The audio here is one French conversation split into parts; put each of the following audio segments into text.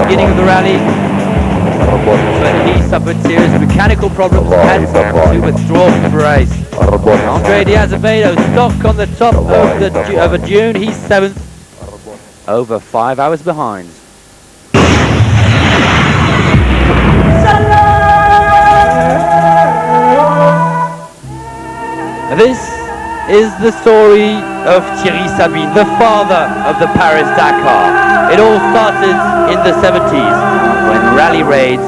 beginning of the rally, but he suffered serious mechanical problems and had to withdraw from the race. Andre Di Azevedo stuck on the top of a dune. He's 7th, over 5 hours behind. This is the story of Thierry Sabine, the father of the Paris-Dakar. It all started in the 70s when Rally Raid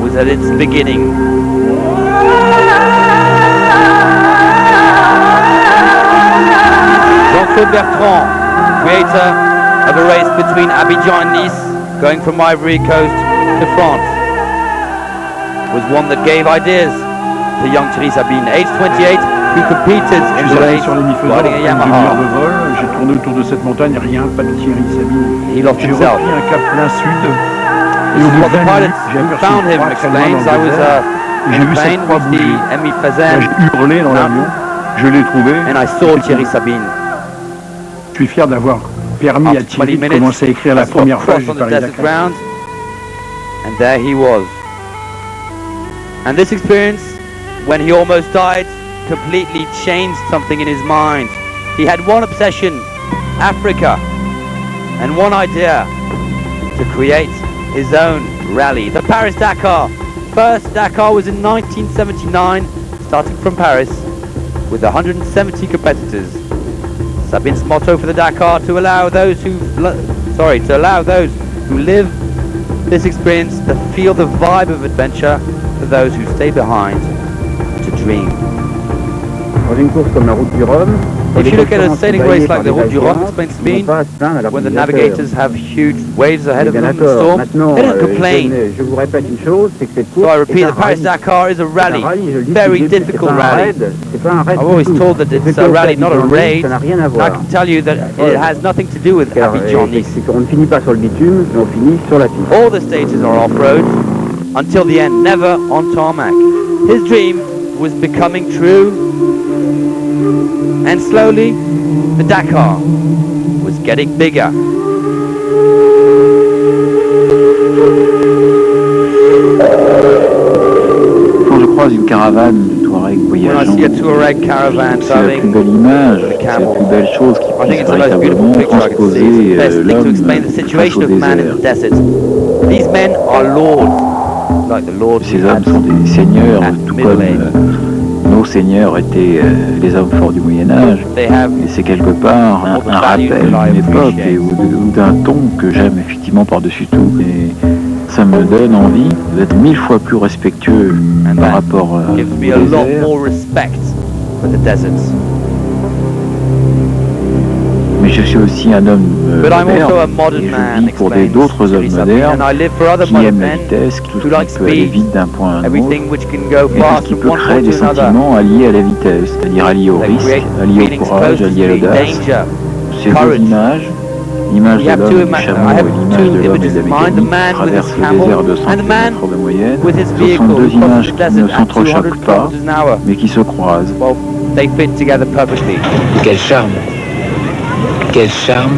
was at its beginning. Jean-Claude Bertrand, creator of a race between Abidjan and Nice, going from Ivory Coast to France, was one that gave ideas to young Thierry Sabine, age 28, who competed in the race riding a Yamaha. J'ai tourné autour de cette montagne, rien, pas de Thierry Sabine. He lost himself. J'ai repris un cap plein sud. Et au bout d'un pilot found him explains, I was in a plane with the Emi Fazen. J'ai hurlé dans l'avion, je l'ai trouvé. And I saw Thierry Sabine. Je suis fier d'avoir permis à Thierry de commencer à écrire la première page du Paris-Dakar. And there he was. And this experience, when he almost died, completely changed something in his mind. He had one obsession, Africa, and one idea, to create his own rally, the Paris-Dakar. First Dakar was in 1979, starting from Paris, with 170 competitors. Sabine's motto for the Dakar: to allow those who live this experience to feel the vibe of adventure, for those who stay behind to dream. If you look at a sailing race like the Route du Rhum, Spain, when the navigators have huge waves ahead of them in the storm, they don't complain. So I repeat, the Paris-Dakar is a rally, very difficult rally. I've always told that it's a rally, not a raid. I can tell you that it has nothing to do with Abidjan-Nice. All the stages are off-road, until the end, never on tarmac. His dream was becoming true, and slowly, the Dakar was getting bigger. Quand je croise une caravane de Touareg voyageant, c'est la plus belle image, c'est la plus belle chose qui puisse véritablement transposer l'homme face au désert. These men are lords, like the lords. Ces hommes sont des seigneurs, tout comme nos seigneurs étaient les hommes forts du Moyen-Âge. Et c'est quelque part un rappel d'une époque ou d'un ton que j'aime effectivement par-dessus tout. Et ça me donne envie d'être 1000 fois plus respectueux par rapport au désert. Mais je suis aussi un homme moderne, et je vis pour d'autres hommes modernes qui aiment la vitesse, tout ce qui peut aller vite d'un point à un autre, et tout ce qui peut créer des sentiments alliés à la vitesse, c'est-à-dire alliés au risque, alliés au courage, alliés à l'audace. Ces deux images, l'image de l'homme et du chameau et l'image de l'homme et de la mécanique qui traverse le désert de 100 km de moyenne, ce sont deux images qui ne s'entrechoquent pas, mais qui se croisent. Quel charme! Quel charme,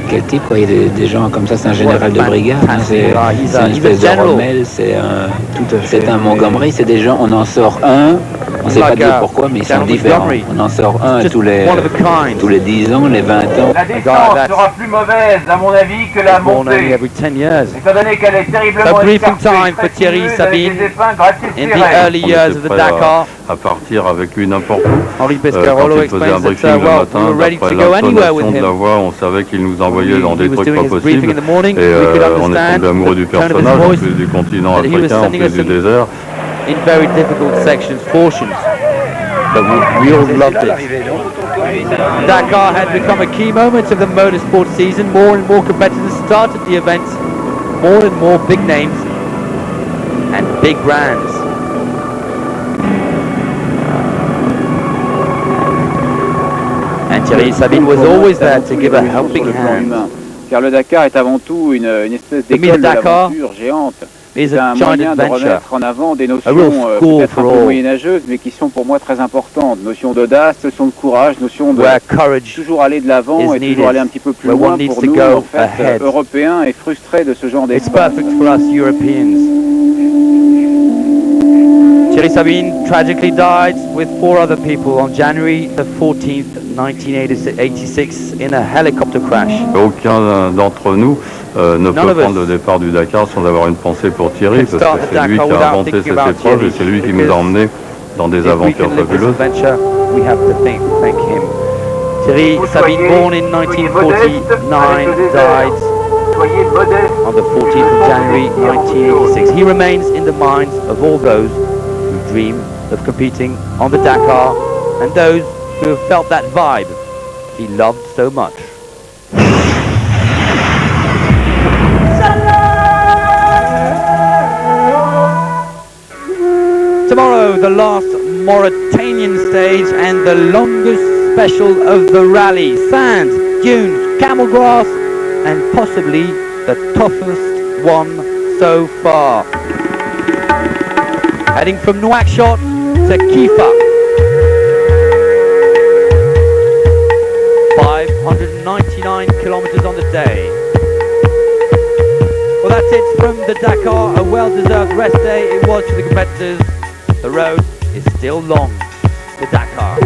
quel type, quoi. Il y a des gens comme ça, c'est un général de brigade, hein, c'est une espèce de Rommel, c'est un Montgomery, c'est des gens, on en sort un, on ne sait pas dire pourquoi, mais ils sont différents. On en sort un tous les 10 ans, les 20 ans. La descente sera plus mauvaise, à mon avis, que la montée. Étant donné qu'elle est terriblement time for Thierry Sabine in the early years of the Dakar. À partir avec lui n'importe où. Henri Quand Pescarolo il faisait un briefing le matin, d'après l'intonation de la voix, on savait qu'il nous envoyait dans des trucs pas possibles. Et on est tombé amoureux du personnage, en plus du continent africain, en plus du désert. In very difficult portions, but we all loved it. Dakar had become a key moment of the motorsport season. More and more competitors started the event, more and more big names and big brands. And Thierry Sabine was always there to give a helping hand. Car le Dakar est avant tout une espèce d'école de l'aventure géante. is C'est a un giant moyen de adventure. remettre en avant des A notions real school peut-être un for peu all. moyenâgeuses, mais qui sont pour moi très importantes. Notion d'audace, notion de courage, notion de Where courage toujours aller de l'avant is et toujours needed. aller un petit peu plus Where loin one needs pour to nous, go en fait, ahead. Européens et frustrés de ce genre It's d'espace. perfect for us Europeans. Thierry Sabine tragically died with 4 other people on January the 14th, 1986 in a helicopter crash. Aucun d'entre nous ne peut prendre le départ du Dakar sans avoir une pensée pour Thierry, parce que c'est lui qui a inventé cette épreuve et c'est lui qui nous a emmenés dans des aventures fabuleuses. We have to thank him. Thierry Sabine, born in 1949, died on the 14th of January 1986. He remains in the minds of all those who dream of competing on the Dakar and those who have felt that vibe he loved so much. Tomorrow, the last Mauritanian stage and the longest special of the rally. Sand, dunes, camel grass, and possibly the toughest one so far. Heading from Nouakchott to Kifa. 599 kilometers on the day. Well, that's it from the Dakar. A well-deserved rest day it was for the competitors. The road is still long. The Dakar.